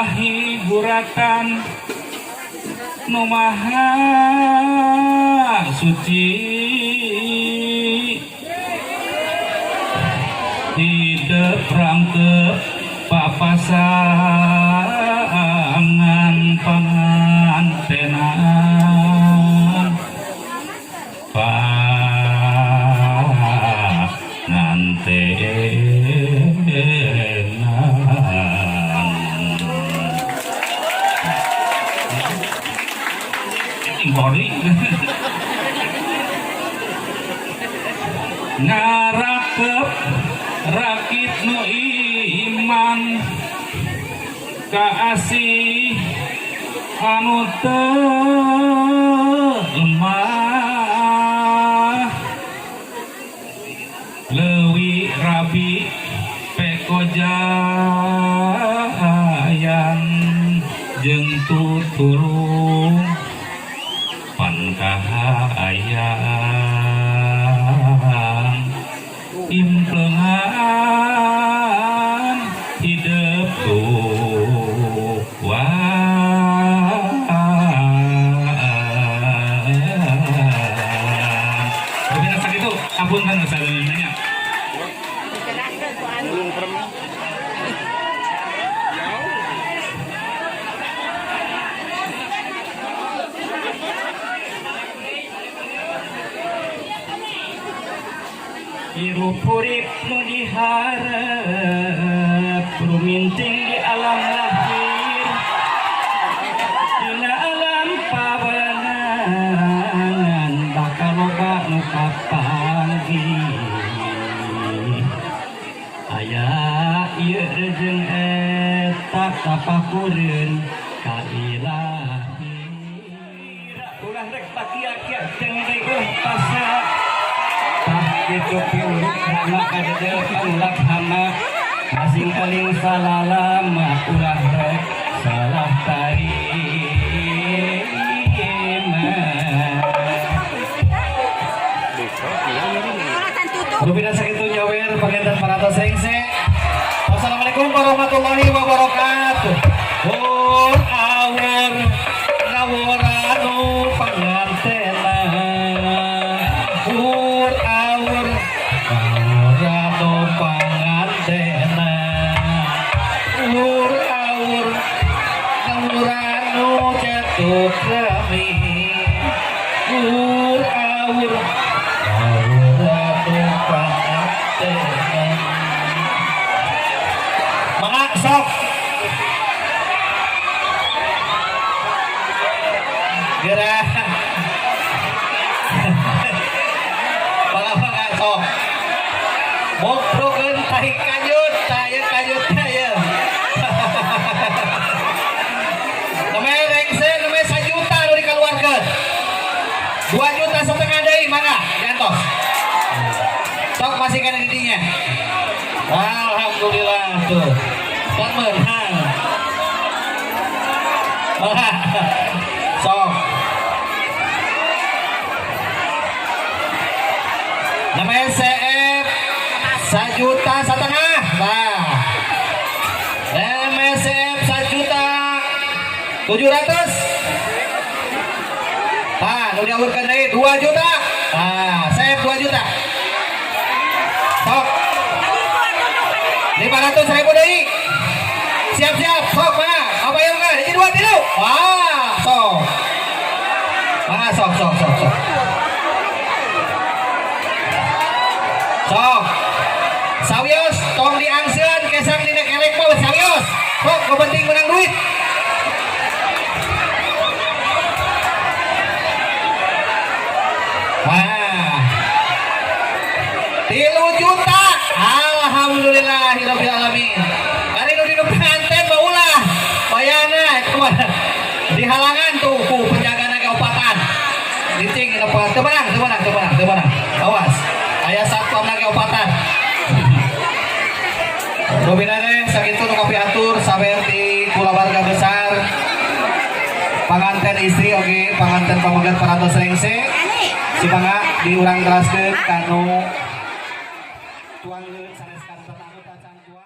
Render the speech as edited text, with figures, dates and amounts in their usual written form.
ilahi guratan nu maha suci hidup rangkep papasangan pangantenan body ngarakep rakit nu iman kaasih anu teu lemah leuwih rabi pekojayan jeung tuturung pangkahayang implengan hidup tuh tapi rasa itu ampun kan masalahnya hirup urip nu diharap ruminting di alam lahir dina alam pabeunangan bakal loba nu kapanggih aya ieu jeung eta kapakureun ka ilahi ulah rek pakia-kia jeung deui pasa itu piuruk hama kadedel panglak hama masing kaling salalama ulah rek salah tarima rupina sakitu nyawer pangentan paratos sengse. Wassalamualaikum warahmatullahi wabarakatuh. Hur awer ngawuranu pangantena hur awur ngawuranu pangantena hur awur ngawuranu cetuk rami hur awur ngawuranu pangantena mengaksok gerah sok mokrokeun tahi kajut taya kajut taya namanya rengse namanya 1 juta nu dikeluarkeun 2,5 juta deui mangga gantos sok masih kana di dinya alhamdulillah tuh kan menang sok namanya CF 1,5 juta nah namanya CF 1,7 juta nah nu diawurkeun deui 2 juta nah CF 2 juta sok 500.000 deui siap-siap sok mana apa yang enggak hiji 2 3 wah sok mana sok sok sawios tong diangseun kesang dina kelek mah sawios kok penting menang duit wah 3 juta alhamdulillahirabbil alamin bari nu dinu penganten mah ulah bayana kemana di halangan tuh ku penjagana kaupatan diting apa teu menang awas aya satpam lagi opatan Robinane sakitu nu kapiatur sawer di kulawarga besar panganten istri oge panganten pamegat paratos rengse si bangga diurang teraskeun kanu tuangkeun sanes kanta tamu tacan tua